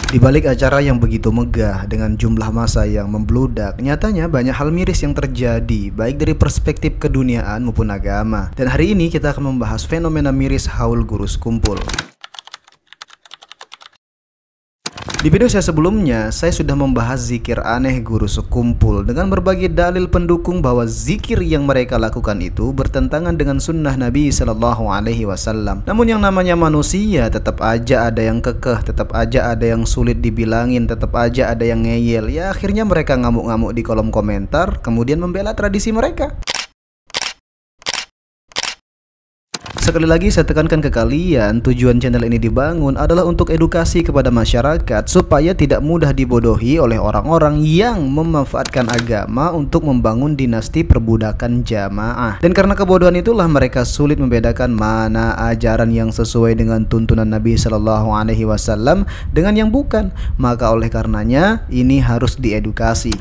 Di balik acara yang begitu megah dengan jumlah massa yang membludak, nyatanya banyak hal miris yang terjadi, baik dari perspektif keduniaan maupun agama. Dan hari ini kita akan membahas fenomena miris haul guru sekumpul. Di video saya sebelumnya, saya sudah membahas zikir aneh guru sekumpul dengan berbagai dalil pendukung bahwa zikir yang mereka lakukan itu bertentangan dengan sunnah Nabi Shallallahu Alaihi Wasallam. Namun yang namanya manusia tetap aja ada yang kekeh, tetap aja ada yang sulit dibilangin, tetap aja ada yang ngeyel. Ya akhirnya mereka ngamuk-ngamuk di kolom komentar, kemudian membela tradisi mereka. Sekali lagi saya tekankan ke kalian, tujuan channel ini dibangun adalah untuk edukasi kepada masyarakat supaya tidak mudah dibodohi oleh orang-orang yang memanfaatkan agama untuk membangun dinasti perbudakan jamaah. Dan karena kebodohan itulah mereka sulit membedakan mana ajaran yang sesuai dengan tuntunan Nabi Shallallahu Alaihi Wasallam dengan yang bukan. Maka oleh karenanya ini harus diedukasi.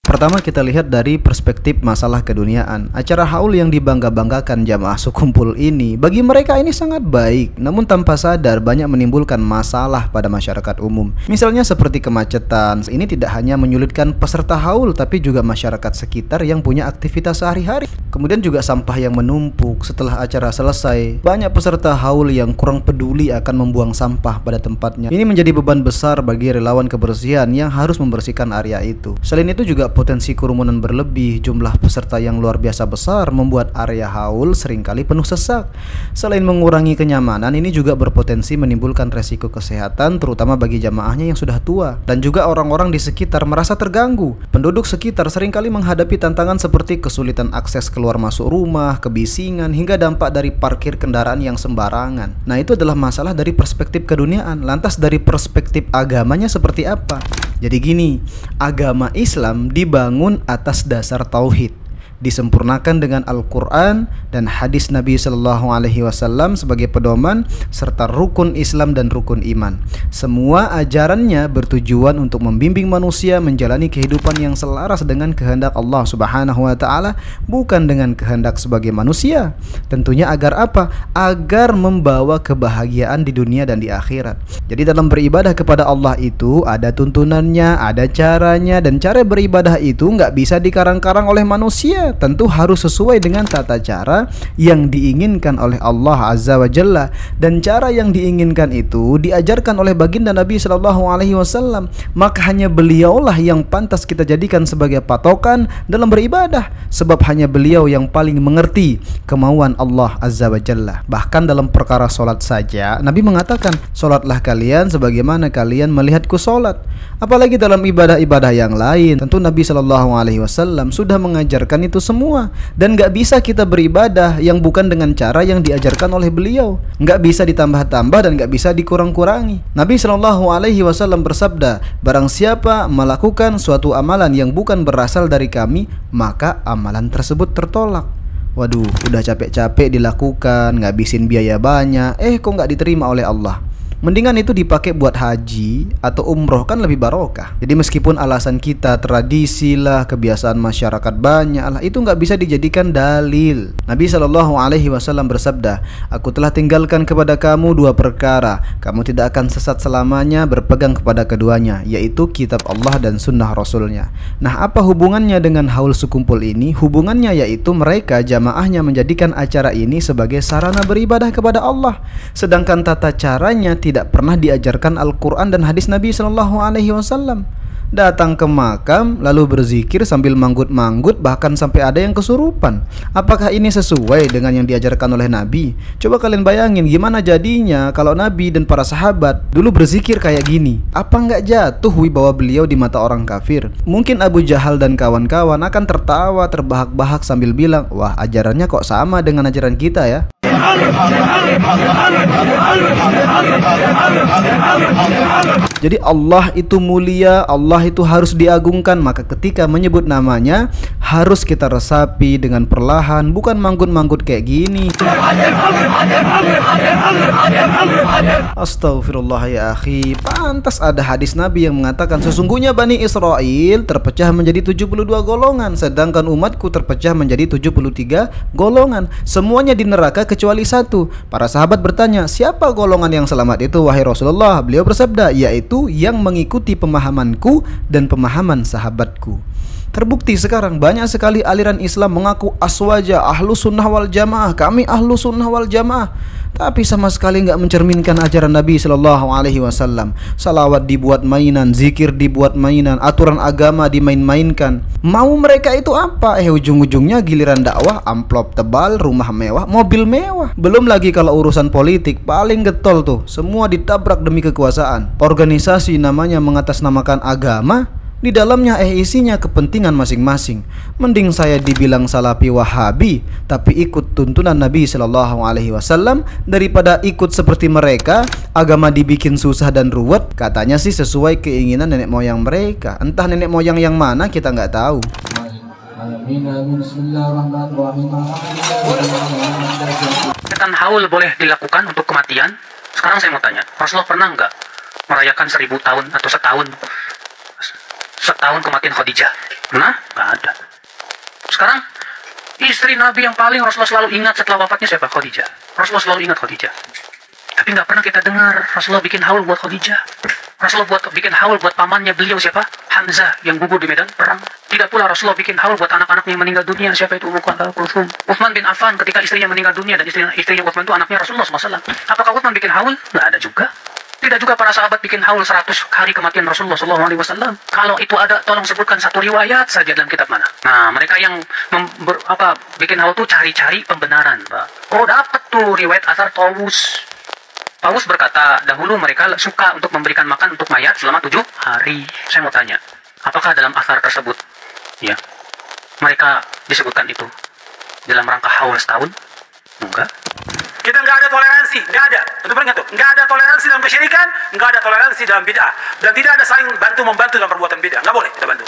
Pertama kita lihat dari perspektif masalah keduniaan. Acara haul yang dibangga-banggakan jamaah sekumpul ini bagi mereka ini sangat baik, namun tanpa sadar banyak menimbulkan masalah pada masyarakat umum. Misalnya seperti kemacetan. Ini tidak hanya menyulitkan peserta haul tapi juga masyarakat sekitar yang punya aktivitas sehari-hari. Kemudian juga sampah yang menumpuk setelah acara selesai. Banyak peserta haul yang kurang peduli akan membuang sampah pada tempatnya. Ini menjadi beban besar bagi relawan kebersihan yang harus membersihkan area itu. Selain itu juga potensi kerumunan berlebih, jumlah peserta yang luar biasa besar membuat area haul seringkali penuh sesak. Selain mengurangi kenyamanan, ini juga berpotensi menimbulkan resiko kesehatan terutama bagi jamaahnya yang sudah tua. Dan juga orang-orang di sekitar merasa terganggu. Penduduk sekitar seringkali menghadapi tantangan seperti kesulitan akses keluar masuk rumah, kebisingan, hingga dampak dari parkir kendaraan yang sembarangan. Nah itu adalah masalah dari perspektif keduniaan. Lantas dari perspektif agamanya seperti apa? Jadi gini, agama Islam dibangun atas dasar tauhid, disempurnakan dengan Al-Quran dan hadis Nabi Shallallahu Alaihi Wasallam sebagai pedoman serta rukun Islam dan rukun iman. Semua ajarannya bertujuan untuk membimbing manusia menjalani kehidupan yang selaras dengan kehendak Allah Subhanahu Wa Taala, bukan dengan kehendak sebagai manusia. Tentunya agar apa? Agar membawa kebahagiaan di dunia dan di akhirat. Jadi dalam beribadah kepada Allah itu ada tuntunannya, ada caranya, dan cara beribadah itu nggak bisa dikarang-karang oleh manusia. Tentu harus sesuai dengan tata cara yang diinginkan oleh Allah Azza wa Jalla, dan cara yang diinginkan itu diajarkan oleh baginda Nabi Shallallahu Alaihi Wasallam. Maka hanya beliaulah yang pantas kita jadikan sebagai patokan dalam beribadah, sebab hanya beliau yang paling mengerti kemauan Allah Azza wa Jalla. Bahkan dalam perkara solat saja Nabi mengatakan, solatlah kalian sebagaimana kalian melihatku solat. Apalagi dalam ibadah-ibadah yang lain, tentu Nabi Shallallahu Alaihi Wasallam sudah mengajarkan itu semua. Dan gak bisa kita beribadah yang bukan dengan cara yang diajarkan oleh beliau. Gak bisa ditambah-tambah dan gak bisa dikurang-kurangi. Nabi Shallallahu Alaihi Wasallam bersabda, barang siapa melakukan suatu amalan yang bukan berasal dari kami, maka amalan tersebut tertolak. Waduh, udah capek-capek dilakukan, ngabisin biaya banyak, kok gak diterima oleh Allah. Mendingan itu dipakai buat haji atau umroh, kan lebih barokah. Jadi meskipun alasan kita tradisi lah, kebiasaan masyarakat banyak lah, itu nggak bisa dijadikan dalil. Nabi Shallallahu Alaihi Wasallam bersabda, aku telah tinggalkan kepada kamu dua perkara, kamu tidak akan sesat selamanya berpegang kepada keduanya, yaitu kitab Allah dan sunnah Rasulnya. Nah apa hubungannya dengan haul sekumpul ini? Hubungannya yaitu mereka jamaahnya menjadikan acara ini sebagai sarana beribadah kepada Allah, sedangkan tata caranya tidak pernah diajarkan Al-Quran dan hadis Nabi Shallallahu Alaihi Wasallam. Datang ke makam lalu berzikir sambil manggut-manggut, bahkan sampai ada yang kesurupan. Apakah ini sesuai dengan yang diajarkan oleh Nabi? Coba kalian bayangin gimana jadinya kalau Nabi dan para sahabat dulu berzikir kayak gini. Apa nggak jatuh wibawa beliau di mata orang kafir? Mungkin Abu Jahal dan kawan-kawan akan tertawa terbahak-bahak sambil bilang, wah ajarannya kok sama dengan ajaran kita ya. Jadi Allah itu mulia, Allah itu harus diagungkan. Maka ketika menyebut namanya harus kita resapi dengan perlahan, bukan manggut-manggut kayak gini. Astagfirullah ya akhi. Pantas ada hadis Nabi yang mengatakan sesungguhnya Bani Israel terpecah menjadi 72 golongan, sedangkan umatku terpecah menjadi 73 golongan. Semuanya di neraka kecuali satu. Para sahabat bertanya, siapa golongan yang selamat itu wahai Rasulullah? Beliau bersabda, yaitu yang mengikuti pemahamanku dan pemahaman sahabatku. Terbukti sekarang banyak sekali aliran Islam mengaku aswaja, ahlu sunnah wal jamaah, kami ahlu sunnah wal jamaah, tapi sama sekali nggak mencerminkan ajaran Nabi Shallallahu Alaihi Wasallam. Salawat dibuat mainan, zikir dibuat mainan, aturan agama dimain-mainkan. Mau mereka itu apa? Ujung-ujungnya giliran dakwah, amplop tebal, rumah mewah, mobil mewah. Belum lagi kalau urusan politik, paling getol tuh, semua ditabrak demi kekuasaan. Organisasi namanya mengatasnamakan agama, di dalamnya isinya kepentingan masing-masing. Mending saya dibilang Salafi Wahabi tapi ikut tuntunan Nabi Shallallahu Alaihi Wasallam daripada ikut seperti mereka, agama dibikin susah dan ruwet. Katanya sih sesuai keinginan nenek moyang mereka. Entah nenek moyang yang mana kita nggak tahu. Setan haul boleh dilakukan untuk kematian. Sekarang saya mau tanya, Rasulullah pernah nggak merayakan 1000 tahun atau setahun kematian Khadijah? Nah, nggak ada. Sekarang istri Nabi yang paling Rasulullah selalu ingat setelah wafatnya siapa? Khadijah. Rasulullah selalu ingat Khadijah. Tapi nggak pernah kita dengar Rasulullah bikin haul buat Khadijah. Rasulullah bikin haul buat pamannya beliau siapa? Hamzah yang gugur di medan perang. Tidak pula Rasulullah bikin haul buat anak-anaknya yang meninggal dunia. Siapa itu? Ummu Kulthum. Utsman bin Affan ketika istrinya meninggal dunia, dan istrinya Utsman itu anaknya Rasulullah SAW. Apakah Utsman bikin haul? Nggak ada juga. Tidak juga para sahabat bikin haul 100 hari kematian Rasulullah SAW. Kalau itu ada, tolong sebutkan satu riwayat saja dalam kitab mana. Nah, mereka yang bikin haul tuh cari-cari pembenaran, Pak. Oh, dapat tuh riwayat asar Tawus. Tawus berkata, dahulu mereka suka untuk memberikan makan untuk mayat selama 7 hari. Saya mau tanya, apakah dalam asar tersebut, ya, mereka disebutkan itu dalam rangka haul setahun? Enggak. Kita nggak ada toleransi, nggak ada. Untuk ingat tuh, nggak ada toleransi dalam kesyirikan, nggak ada toleransi dalam bid'ah, dan tidak ada saling bantu-membantu dalam perbuatan bid'ah. Nggak boleh kita bantu.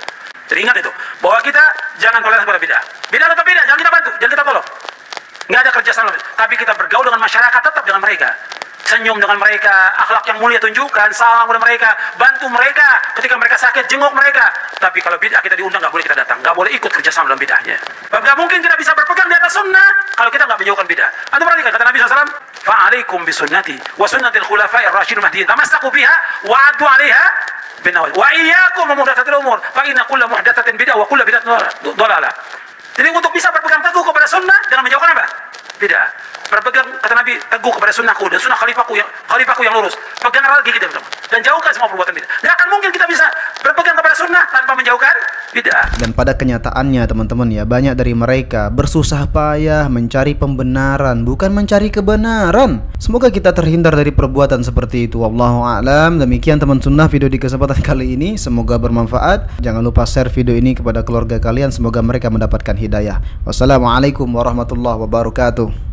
Jadi ingat itu, bahwa kita jangan toleransi pada bid'ah. Bid'ah tetap bid'ah, jangan kita bantu, jangan kita tolong. Nggak ada kerjasama, tapi kita bergaul dengan masyarakat tetap dengan mereka. Senyum dengan mereka, akhlak yang mulia tunjukkan, salam kepada mereka, bantu mereka ketika mereka sakit, jenguk mereka. Tapi kalau bid'ah kita diundang, nggak boleh kita datang, nggak boleh ikut kerjasama dalam bid'ahnya. Nggak mungkin kita bisa berpegang di atas sunnah kalau kita nggak menjauhkan bid'ah. Antum perhatikan kata Nabi SAW, fa'alaikum bisunnati wa sunnatil khulafa'ir rasyidin mahdiyyin tamassaku biha wa 'addu 'alaiha bin nawajid wa iyyakum wa muhdatsatil umur fa inna kulla muhdatsatin bid'ah wa kullu bid'atin dhalalah. Jadi untuk bisa berpegang teguh kepada sunnah, jangan menjauhkan apa? Bid'ah. Berpegang, kata Nabi, teguh kepada sunnahku dan sunnah khalifahku yang lurus. Pegang lagi kita, dan jauhkan semua perbuatan bid'ah. Nggak akan mungkin kita bisa berpegang kepada sunnah tanpa menjauhkan bid'ah. Dan pada kenyataannya teman-teman ya, banyak dari mereka bersusah payah mencari pembenaran, bukan mencari kebenaran. Semoga kita terhindar dari perbuatan seperti itu. Wallahu a'lam. Demikian teman sunnah video di kesempatan kali ini. Semoga bermanfaat. Jangan lupa share video ini kepada keluarga kalian. Semoga mereka mendapatkan hidayah. Wassalamualaikum warahmatullahi wabarakatuh.